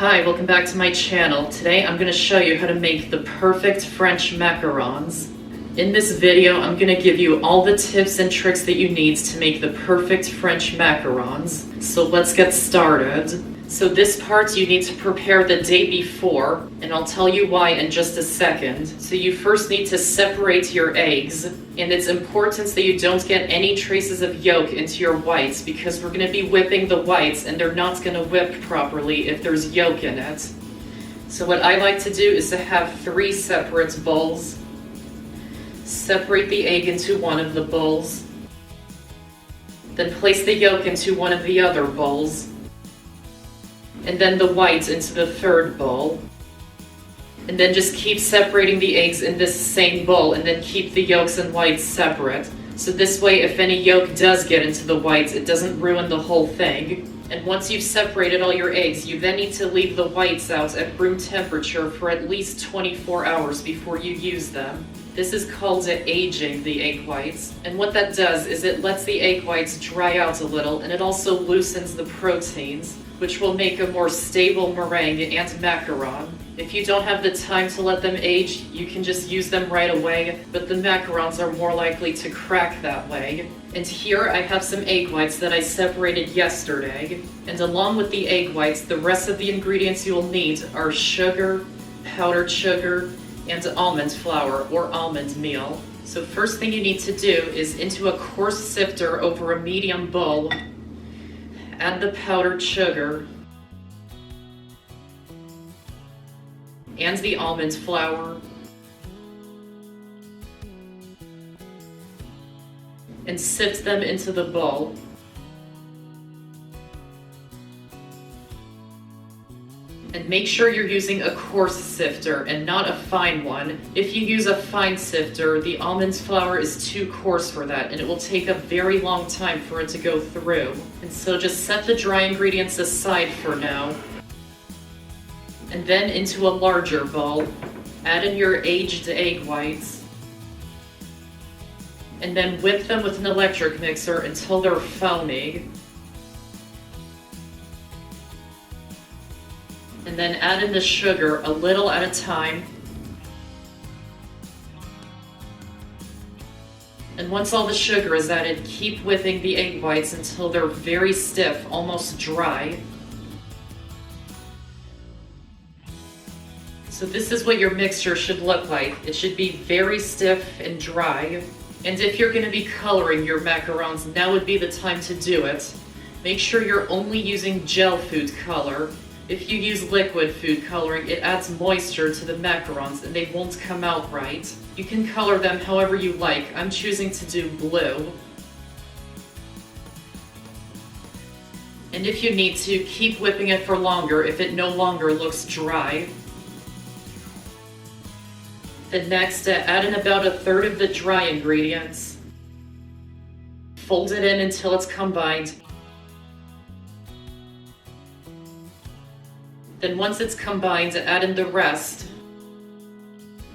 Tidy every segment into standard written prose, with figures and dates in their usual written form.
Hi, welcome back to my channel. Today I'm going to show you how to make the perfect French macarons. In this video, I'm going to give you all the tips and tricks that you need to make the perfect French macarons. So let's get started. So this part you need to prepare the day before, and I'll tell you why in just a second. So you first need to separate your eggs, and it's important that you don't get any traces of yolk into your whites because we're going to be whipping the whites and they're not going to whip properly if there's yolk in it. So what I like to do is to have 3 separate bowls. Separate the egg into one of the bowls. Then place the yolk into one of the other bowls. And then the whites into the third bowl. And then just keep separating the eggs in this same bowl and then keep the yolks and whites separate. So this way, if any yolk does get into the whites, it doesn't ruin the whole thing. And once you've separated all your eggs, you then need to leave the whites out at room temperature for at least 24 hours before you use them. This is called aging the egg whites. And what that does is it lets the egg whites dry out a little, and it also loosens the proteins, which will make a more stable meringue and macaron. If you don't have the time to let them age, you can just use them right away, but the macarons are more likely to crack that way. And here I have some egg whites that I separated yesterday. And along with the egg whites, the rest of the ingredients you'll need are sugar, powdered sugar, and almond flour or almond meal. So first thing you need to do is into a coarse sifter over a medium bowl, add the powdered sugar and the almond flour and sift them into the bowl. And make sure you're using a coarse sifter and not a fine one. If you use a fine sifter, the almond flour is too coarse for that and it will take a very long time for it to go through. And so just set the dry ingredients aside for now. And then into a larger bowl, add in your aged egg whites. And then whip them with an electric mixer until they're foamy. And then add in the sugar a little at a time. And once all the sugar is added, keep whipping the egg whites until they're very stiff, almost dry. So this is what your mixture should look like. It should be very stiff and dry. And if you're going to be coloring your macarons, now would be the time to do it. Make sure you're only using gel food color. If you use liquid food coloring, it adds moisture to the macarons and they won't come out right. You can color them however you like. I'm choosing to do blue. And if you need to, keep whipping it for longer if it no longer looks dry. Then next, add in about 1/3 of the dry ingredients. Fold it in until it's combined. Then once it's combined, add in the rest.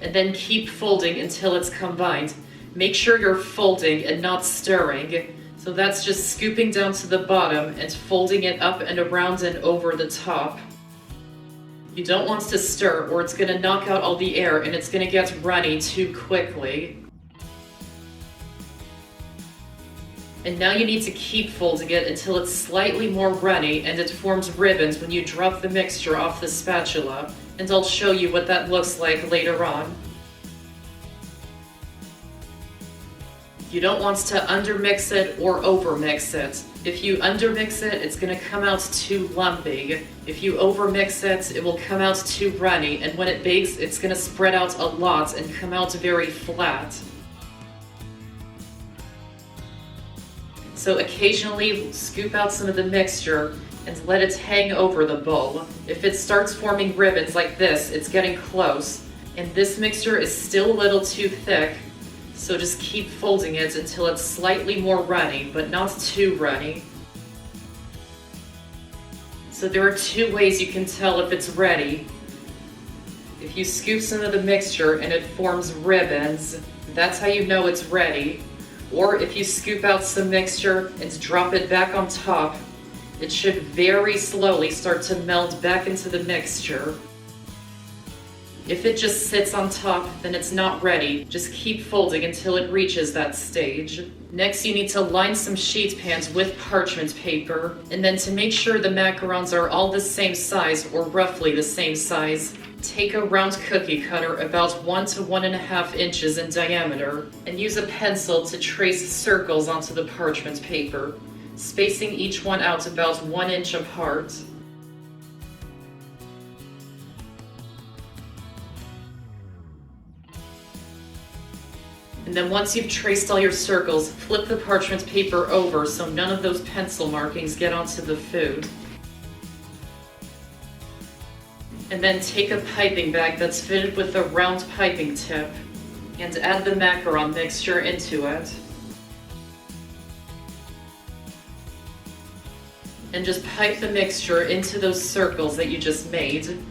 And then keep folding until it's combined. Make sure you're folding and not stirring. So that's just scooping down to the bottom and folding it up and around and over the top. You don't want to stir or it's going to knock out all the air and it's going to get runny too quickly. And now you need to keep folding it until it's slightly more runny and it forms ribbons when you drop the mixture off the spatula. And I'll show you what that looks like later on. You don't want to undermix it or overmix it. If you undermix it, it's going to come out too lumpy. If you overmix it, it will come out too runny, and when it bakes, it's going to spread out a lot and come out very flat. So occasionally scoop out some of the mixture and let it hang over the bowl. If it starts forming ribbons like this, it's getting close. And this mixture is still a little too thick, so just keep folding it until it's slightly more runny, but not too runny. So there are 2 ways you can tell if it's ready. If you scoop some of the mixture and it forms ribbons, that's how you know it's ready. Or if you scoop out some mixture and drop it back on top It should very slowly start to melt back into the mixture. If it just sits on top, then it's not ready. Just keep folding until it reaches that stage. Next, you need to line some sheet pans with parchment paper, and then to make sure the macarons are all the same size, or roughly the same size, take a round cookie cutter about 1 to 1.5 inches in diameter, and use a pencil to trace circles onto the parchment paper, spacing each one out about 1 inch apart. And then once you've traced all your circles, flip the parchment paper over so none of those pencil markings get onto the food. And then take a piping bag that's fitted with a round piping tip and add the macaron mixture into it. And just pipe the mixture into those circles that you just made.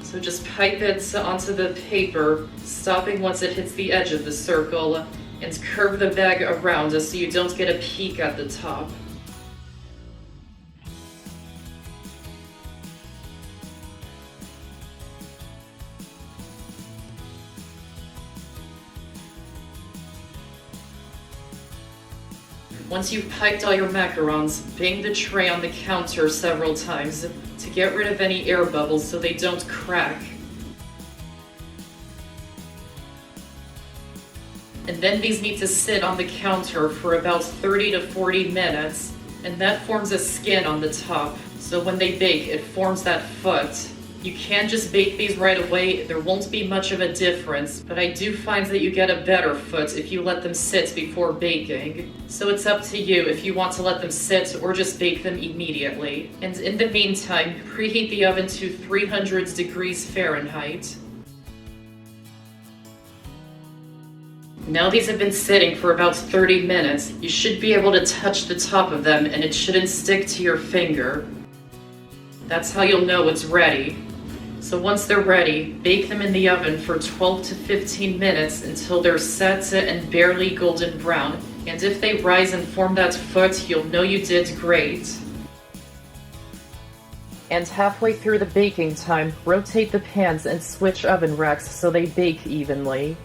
So just pipe it onto the paper, stopping once it hits the edge of the circle, and curve the bag around so you don't get a peak at the top. Once you've piped all your macarons, bang the tray on the counter several times to get rid of any air bubbles so they don't crack. And then these need to sit on the counter for about 30 to 40 minutes, and that forms a skin on the top. So when they bake, it forms that foot. You can just bake these right away, there won't be much of a difference, but I do find that you get a better foot if you let them sit before baking. So it's up to you if you want to let them sit or just bake them immediately. And in the meantime, preheat the oven to 300 degrees Fahrenheit. Now these have been sitting for about 30 minutes. You should be able to touch the top of them and it shouldn't stick to your finger. That's how you'll know it's ready. So once they're ready, bake them in the oven for 12 to 15 minutes until they're set and barely golden brown. And if they rise and form that foot, you'll know you did great. And halfway through the baking time, rotate the pans and switch oven racks so they bake evenly.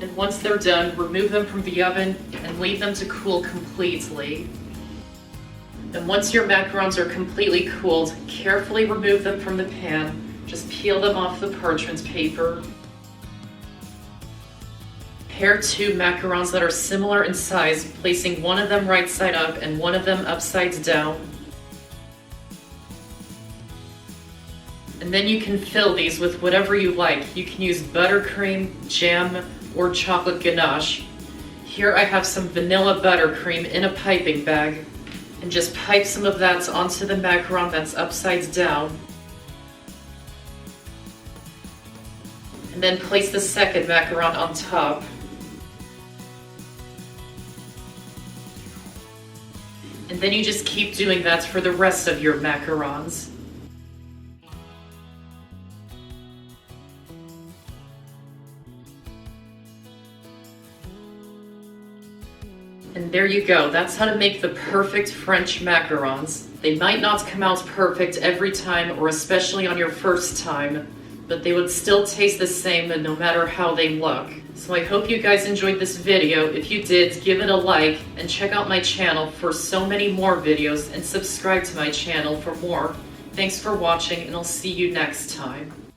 And once they're done, remove them from the oven and leave them to cool completely. And once your macarons are completely cooled, carefully remove them from the pan. Just peel them off the parchment paper. Pair 2 macarons that are similar in size, placing one of them right side up and one of them upside down. And then you can fill these with whatever you like. You can use buttercream, jam, or chocolate ganache. Here I have some vanilla buttercream in a piping bag. And just pipe some of that onto the macaron that's upside down. And then place the second macaron on top. And then you just keep doing that for the rest of your macarons. And there you go, that's how to make the perfect French macarons. They might not come out perfect every time, or especially on your first time, but they would still taste the same no matter how they look. So I hope you guys enjoyed this video. If you did, give it a like, and check out my channel for so many more videos, and subscribe to my channel for more. Thanks for watching, and I'll see you next time.